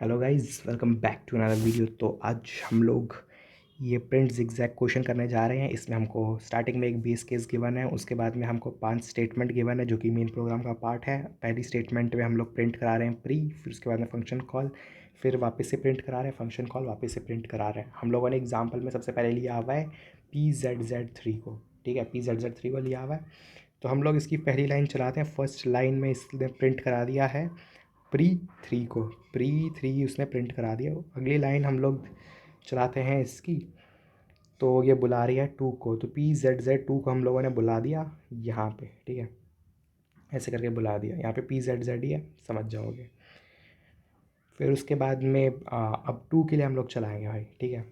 Hello guys, welcome back to another video. तो आज हम लोग ये प्रिंट ज़िगज़ैग क्वेश्चन करने जा रहे हैं। इसमें हमको स्टार्टिंग में एक बेस केस गिवन है, उसके बाद में हमको 5 स्टेटमेंट गिवन है जो कि मेन प्रोग्राम का पार्ट है। पहली स्टेटमेंट में हम लोग प्रिंट करा रहे हैं प्री, फिर उसके बाद में फंक्शन कॉल, फिर वापस से प्रिंट करा रहे हैं फंक्शन कॉल, वापस से प्रिंट करा रहे हैं। हम लोगों ने एग्जाम्पल में सबसे पहले लिया हुआ है PZZ3 को, ठीक है, PZZ3 को लिया हुआ है। तो हम लोग इसकी पहली लाइन चलाते हैं। फर्स्ट लाइन में इसने प्रिंट करा दिया है प्री 3 को, प्री 3 उसने प्रिंट करा दिया। अगली लाइन हम लोग चलाते हैं इसकी, तो ये बुला रही है 2 को, तो PZZ2 को हम लोगों ने बुला दिया यहाँ पे, ठीक है, ऐसे करके बुला दिया। यहाँ पे PZZ ही है, समझ जाओगे। फिर उसके बाद में अब 2 के लिए हम लोग चलाएंगे भाई, ठीक है।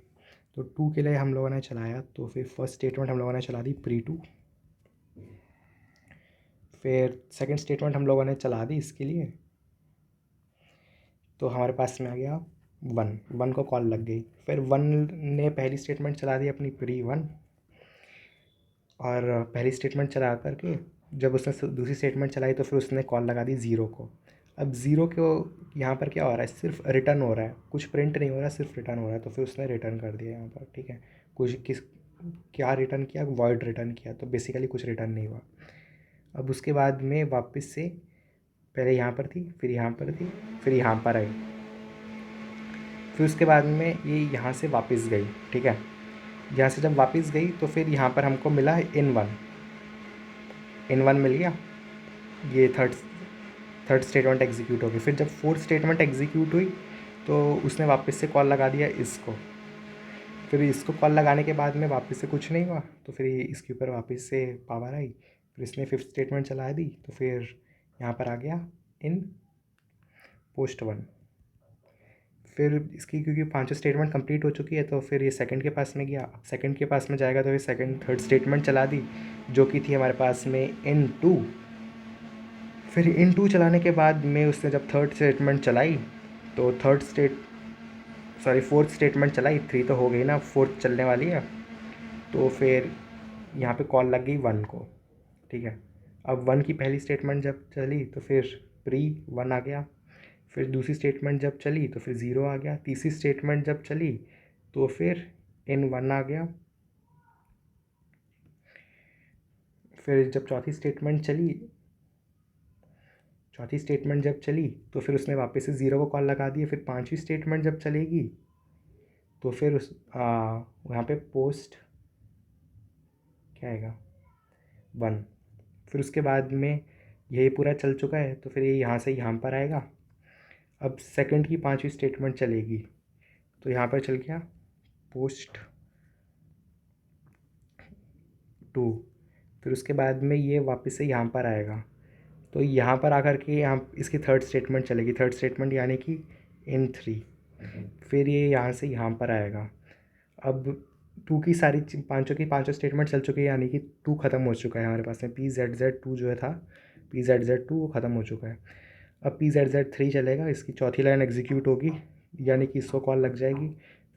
तो 2 के लिए हम लोगों ने चलाया, तो फिर फर्स्ट स्टेटमेंट हम लोगों ने चला दी प्री 2। फिर सेकंड स्टेटमेंट हम लोगों ने चला दी इसके लिए, तो हमारे पास में आ गया 1 को कॉल लग गई। फिर 1 ने पहली स्टेटमेंट चला दी अपनी प्री 1, और पहली स्टेटमेंट चला करके जब उसने दूसरी स्टेटमेंट चलाई तो फिर उसने कॉल लगा दी 0 को। अब 0 को यहाँ पर क्या हो रहा है, सिर्फ रिटर्न हो रहा है, कुछ प्रिंट नहीं हो रहा, सिर्फ रिटर्न हो रहा है। तो फिर उसने रिटर्न कर दिया यहाँ पर, ठीक है। क्या रिटर्न किया, वॉइड रिटर्न किया, तो बेसिकली कुछ रिटर्न नहीं हुआ। अब उसके बाद में वापस से पहले यहाँ पर थी, फिर यहाँ पर थी, फिर यहाँ पर आई, फिर उसके बाद में ये यहाँ से वापस गई, ठीक है। यहाँ से जब वापस गई तो फिर यहाँ पर हमको मिला इन वन मिल गया। ये थर्ड स्टेटमेंट एग्जीक्यूट हो गई। फिर जब फोर्थ स्टेटमेंट एग्जीक्यूट हुई तो उसने वापस से कॉल लगा दिया इसको। फिर इसको कॉल लगाने के बाद में वापस से कुछ नहीं हुआ, तो फिर इसके ऊपर वापस से पावर आई। फिर इसने फिफ्थ स्टेटमेंट चला दी, तो फिर यहाँ पर आ गया इन post 1। फिर इसकी क्योंकि पांचों स्टेटमेंट कंप्लीट हो चुकी है, तो फिर ये सेकंड के पास में गया। अब सेकंड के पास में जाएगा तो फिर सेकंड थर्ड स्टेटमेंट चला दी, जो कि थी हमारे पास में इन 2। फिर इन 2 चलाने के बाद में उसने जब थर्ड स्टेटमेंट चलाई तो फोर्थ स्टेटमेंट चलाई। 3 तो हो गई ना, फोर्थ चलने वाली है, तो फिर यहाँ पे कॉल लग गई 1 को, ठीक है। अब 1 की पहली स्टेटमेंट जब चली तो फिर प्री 1 आ गया। फिर दूसरी स्टेटमेंट जब चली तो फिर 0 आ गया। तीसरी स्टेटमेंट जब चली तो फिर इन 1 आ गया। फिर जब चौथी स्टेटमेंट जब चली तो फिर उसने वापस से 0 को कॉल लगा दिया। फिर पांचवी स्टेटमेंट जब चलेगी तो फिर वहाँ पे पोस्ट क्या आएगा 1। फिर उसके बाद में यही पूरा चल चुका है, तो फिर ये यहाँ से यहाँ पर आएगा। अब सेकंड की पांचवी स्टेटमेंट चलेगी, तो यहाँ पर चल गया post 2। फिर उसके बाद में ये वापस से यहाँ पर आएगा, तो यहाँ पर आकर के यहाँ इसकी थर्ड स्टेटमेंट चलेगी, थर्ड स्टेटमेंट यानी कि इन 3। फिर ये यहाँ से यहाँ पर आएगा। अब 2 की पांचों की पांचों स्टेटमेंट चल चुकी है, यानी कि 2 ख़त्म हो चुका है हमारे पास में। PZZ2 जो था, PZZ2 वो ख़त्म हो चुका है। अब PZZ3 चलेगा, इसकी चौथी लाइन एग्जीक्यूट होगी, यानी कि इसको कॉल लग जाएगी।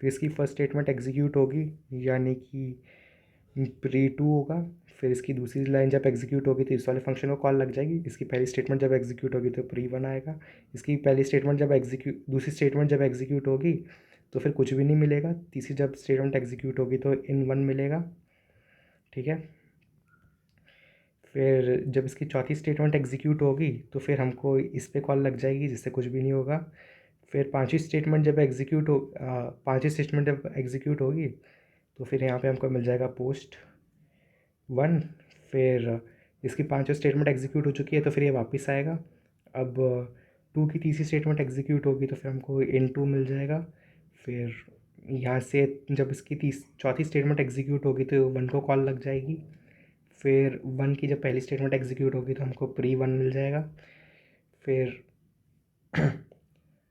फिर इसकी फर्स्ट स्टेटमेंट एग्जीक्यूट होगी, यानी कि प्री 2 होगा। फिर इसकी दूसरी लाइन जब एग्जीक्यूट होगी तो इस वाले फंक्शन को कॉल लग जाएगी। इसकी पहली स्टेटमेंट जब एग्जीक्यूट होगी तो प्री 1 आएगा। इसकी पहली स्टेटमेंट जब दूसरी स्टेटमेंट जब एग्जीक्यूट होगी तो फिर कुछ भी नहीं मिलेगा। तीसरी जब स्टेटमेंट एग्जीक्यूट होगी तो इन 1 मिलेगा, ठीक है। फिर जब इसकी चौथी स्टेटमेंट एग्जीक्यूट होगी तो फिर हमको इस पर कॉल लग जाएगी, जिससे कुछ भी नहीं होगा। फिर पांचवी स्टेटमेंट जब एग्जीक्यूट होगी तो फिर यहाँ पे हमको मिल जाएगा post 1। फिर इसकी पांचों स्टेटमेंट एग्जीक्यूट हो चुकी है, तो फिर ये वापस आएगा। अब 2 की तीसरी स्टेटमेंट एग्जीक्यूट होगी तो फिर हमको इन 2 मिल जाएगा। फिर यहाँ से जब इसकी चौथी स्टेटमेंट एग्जीक्यूट होगी तो 1 को कॉल लग जाएगी। फिर 1 की जब पहली स्टेटमेंट एग्जीक्यूट होगी तो हमको प्री 1 मिल जाएगा। फिर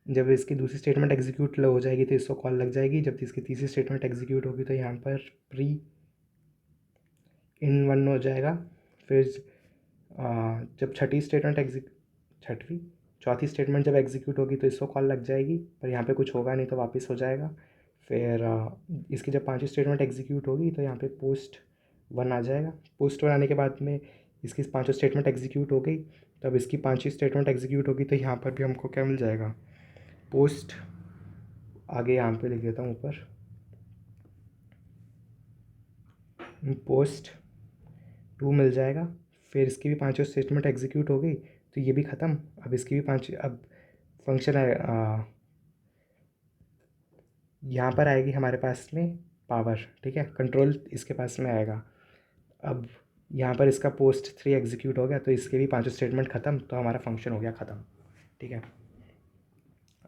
जब इसकी दूसरी स्टेटमेंट एग्जीक्यूट हो जाएगी तो इसको कॉल लग जाएगी। जब इसकी तीसरी स्टेटमेंट एग्जीक्यूट होगी तो यहाँ पर इन 1 हो जाएगा। फिर जब चौथी स्टेटमेंट जब एग्जीक्यूट होगी तो इसको कॉल लग जाएगी, पर यहाँ पे कुछ होगा नहीं तो वापस हो जाएगा। फिर इसकी जब पांचवी स्टेटमेंट एग्जीक्यूट होगी तो यहाँ पे post 1 आ जाएगा। post 1 आने के बाद में इसकी पांचों स्टेटमेंट एग्जीक्यूट हो गई, तब इसकी पांचवी स्टेटमेंट एग्जीक्यूट होगी तो यहाँ पर भी हमको क्या मिल जाएगा, post आगे यहाँ पे लिख देता हूँ ऊपर, पोस्ट 2 मिल जाएगा। फिर इसकी भी पांचों स्टेटमेंट एग्जीक्यूट हो गई तो ये भी ख़त्म। अब इसकी भी पांच, अब फंक्शन है यहाँ पर आएगी हमारे पास में पावर, ठीक है, कंट्रोल इसके पास में आएगा। अब यहाँ पर इसका पोस्ट 3 एग्जीक्यूट हो गया तो इसके भी पांचों स्टेटमेंट ख़त्म, तो हमारा फंक्शन हो गया ख़त्म, ठीक है।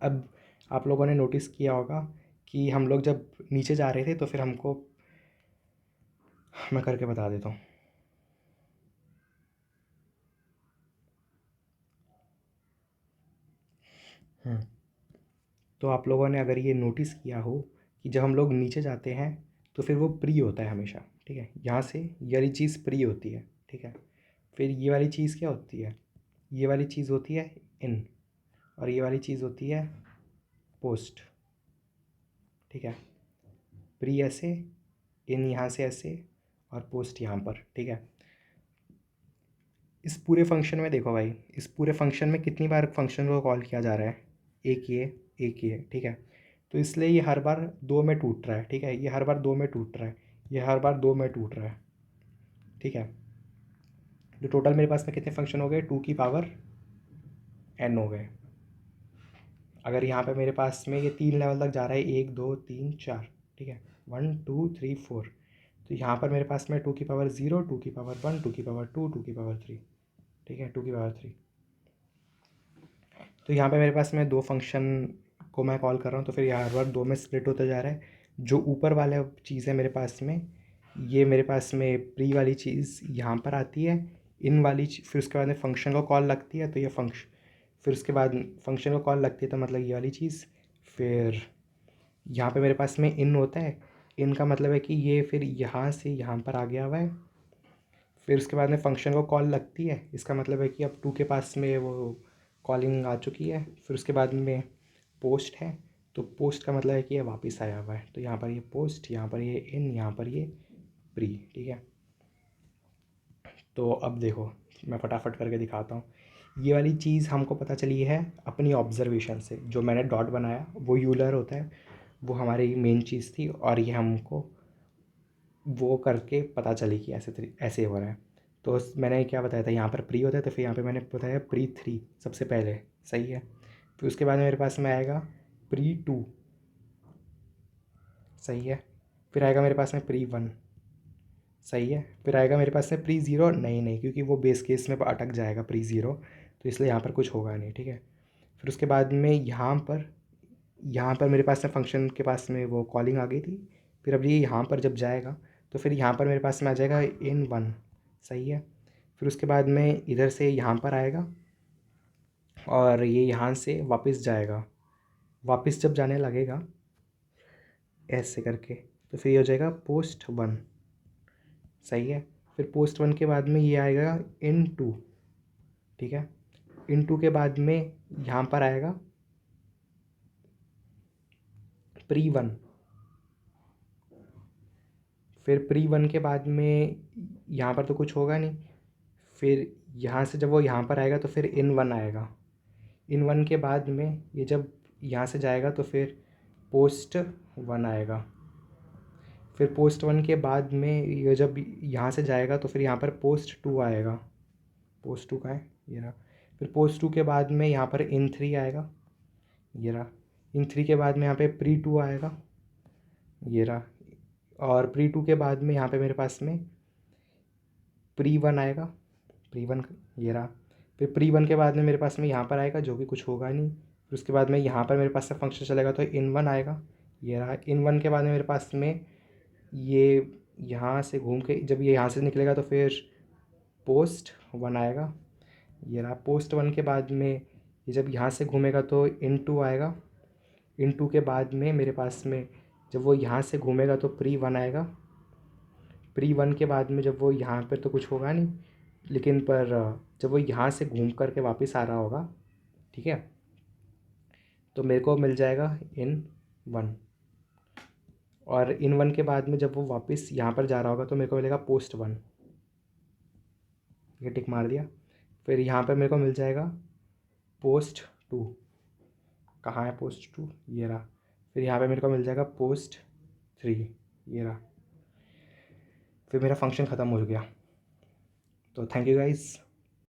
अब आप लोगों ने नोटिस किया होगा कि हम लोग जब नीचे जा रहे थे तो फिर हमको, मैं करके बता देता हूँ। तो आप लोगों ने अगर ये नोटिस किया हो कि जब हम लोग नीचे जाते हैं तो फिर वो प्री होता है हमेशा, ठीक है। यहाँ से ये वाली चीज़ प्री होती है, ठीक है। फिर ये वाली चीज़ क्या होती है, ये वाली चीज़ होती है इन, और ये वाली चीज़ होती है पोस्ट, ठीक है। प्री ऐसे, इन यहाँ से ऐसे, और पोस्ट यहाँ पर, ठीक है। इस पूरे फंक्शन में देखो भाई, इस पूरे फंक्शन में कितनी बार फंक्शन को कॉल किया जा रहा है, एक ये, ठीक है। तो इसलिए ये हर बार 2 में टूट रहा है, ठीक है। ये हर बार 2 में टूट रहा है, ये हर बार 2 में टूट रहा है, ठीक है। तो टोटल मेरे पास में कितने फंक्शन हो गए, 2 की पावर n हो गए। अगर यहाँ पे मेरे पास में ये 3 लेवल तक जा रहा है, 1 2 3 4, ठीक है, 1 2 3 4। तो यहाँ पर मेरे पास में 2 की पावर 0, 2 की पावर 1, 2 की पावर 2, 2 की पावर 3, ठीक है, 2 की पावर 3। तो यहाँ पे मेरे पास में 2 फंक्शन को मैं कॉल कर रहा हूँ, तो फिर हर बार 2 में स्प्लिट होता जा रहा है। जो ऊपर वाला चीज़ है मेरे पास में, ये मेरे पास में प्री वाली चीज़ यहाँ पर आती है, इन वाली फिर उसके बाद में फंक्शन को कॉल लगती है, तो ये फंक्शन, फिर उसके बाद फंक्शन को कॉल लगती है तो मतलब ये वाली चीज़। फिर यहाँ पे मेरे पास में इन होता है, इन का मतलब है कि ये फिर यहाँ से यहाँ पर आ गया हुआ है। फिर उसके बाद में फंक्शन को कॉल लगती है, इसका मतलब है कि अब 2 के पास में वो कॉलिंग आ चुकी है। फिर उसके बाद में पोस्ट है, तो पोस्ट का मतलब है कि ये वापस आया हुआ है। तो यहाँ पर ये पोस्ट, यहाँ पर ये इन, यहाँ पर ये प्री, ठीक है। तो अब देखो मैं फटाफट करके दिखाता हूँ। ये वाली चीज़ हमको पता चली है अपनी ऑब्जर्वेशन से, जो मैंने डॉट बनाया वो यूलर होता है, वो हमारी मेन चीज़ थी, और ये हमको वो करके पता चली कि ऐसे हो रहा है। तो मैंने क्या बताया था, यहाँ पर प्री होता है, तो फिर यहाँ पे मैंने बताया प्री 3 सबसे पहले, सही है। फिर उसके बाद मेरे पास में आएगा प्री 2, सही है। फिर आएगा मेरे पास में प्री 1, सही है। फिर आएगा मेरे पास में प्री 0, नहीं क्योंकि वो बेस केस में अटक जाएगा प्री 0, तो इसलिए यहाँ पर कुछ होगा नहीं, ठीक है। फिर उसके बाद में यहाँ पर मेरे पास में फंक्शन के पास में वो कॉलिंग आ गई थी। फिर अब ये यहाँ पर जब जाएगा तो फिर यहाँ पर मेरे पास में आ जाएगा इन 1, सही है। फिर उसके बाद में इधर से यहाँ पर आएगा और ये यहाँ से वापस जाएगा। वापस जब जाने लगेगा ऐसे करके, तो फिर ये हो जाएगा पोस्ट 1, सही है। फिर पोस्ट 1 के बाद में ये आएगा इन 2, ठीक है। इन 2 के बाद में यहाँ पर आएगा प्री 1। फिर प्री 1 के बाद में यहाँ पर तो कुछ होगा नहीं। फिर यहाँ से जब वो यहाँ पर आएगा तो फिर इन 1 आएगा। इन 1 के बाद में ये जब यहाँ से जाएगा तो फिर पोस्ट 1 आएगा। फिर पोस्ट 1 के बाद में ये जब यहाँ से जाएगा तो फिर यहाँ पर पोस्ट 2 आएगा। पोस्ट 2 का है ये रहा। फिर पोस्ट 2 के बाद में यहाँ पर इन 3 आएगा, ये रहा। इन 3 के बाद में यहाँ पे प्री 2 आएगा, ये रहा। और प्री 2 के बाद में यहाँ पे मेरे पास में प्री 1 आएगा, प्री 1, ये रहा। फिर प्री 1 के बाद में मेरे पास में यहाँ पर आएगा, जो कि कुछ होगा नहीं। फिर उसके बाद में यहाँ पर मेरे पास से फंक्शन चलेगा तो इन 1 आएगा, ये रहा। इन 1 के बाद में मेरे पास में ये यहाँ से घूम के जब ये यहाँ से निकलेगा तो फिर पोस्ट 1 आएगा, ये रहा। पोस्ट 1 के बाद में ये जब यहाँ से घूमेगा तो इन 2 आएगा। इन 2 के बाद में मेरे पास में जब वो यहाँ से घूमेगा तो प्री 1 आएगा। प्री 1 के बाद में जब वो यहाँ पर तो कुछ होगा नहीं, लेकिन पर जब वो यहाँ से घूम कर के वापस आ रहा होगा, ठीक है, तो मेरे को मिल जाएगा इन 1। और इन 1 के बाद में जब वो वापस यहाँ पर जा रहा होगा तो मेरे को मिलेगा पोस्ट 1, ये टिक मार दिया। फिर यहाँ पर मेरे को मिल जाएगा पोस्ट 2, कहाँ है पोस्ट 2, ये रहा। फिर यहाँ पे मेरे को मिल जाएगा पोस्ट 3, ये रहा। फिर मेरा फंक्शन ख़त्म हो गया। तो थैंक यू गाइज़।